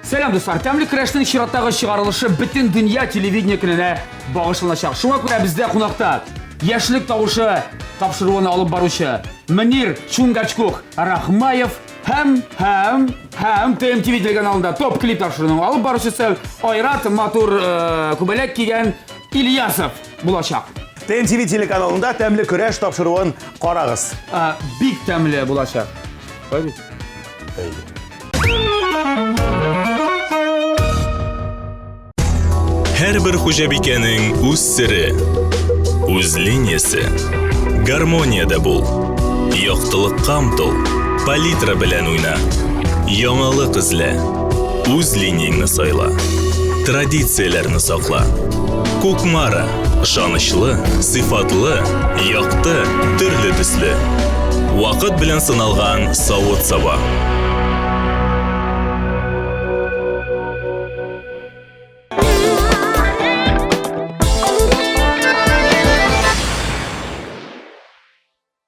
Сәлам достар, тәмле көрәшнең чираттагы чыгарылышы бөтен дөнья телевидение көненә багышланачак. Шуңа күрә бездә кунакта яшьлек тавышы тапшыруын алып баручы Мөнир Чунгачкук Рахмаев һәм ТМТV телеканалында топ клип тапшыруын алып баручысы Айрат Матур күбәләк кигән Ильясов булачак. ТМТV телеканалында тәмле көрәш тапшыруын карагыз. Бик тәмле булачак. Һәрбер хуҗабикәнең үз сере, үз линиясе. Гармонияда бул. Яктылыкка омтыл, палитра белән уйна. Яңалык эзлә, үз линияңне сайла. Традицияләрне сакла. Кукмара, ышанычлы, сыйфатлы, якты, төрле төсле. Вакыт белән сыналган савыт-саба.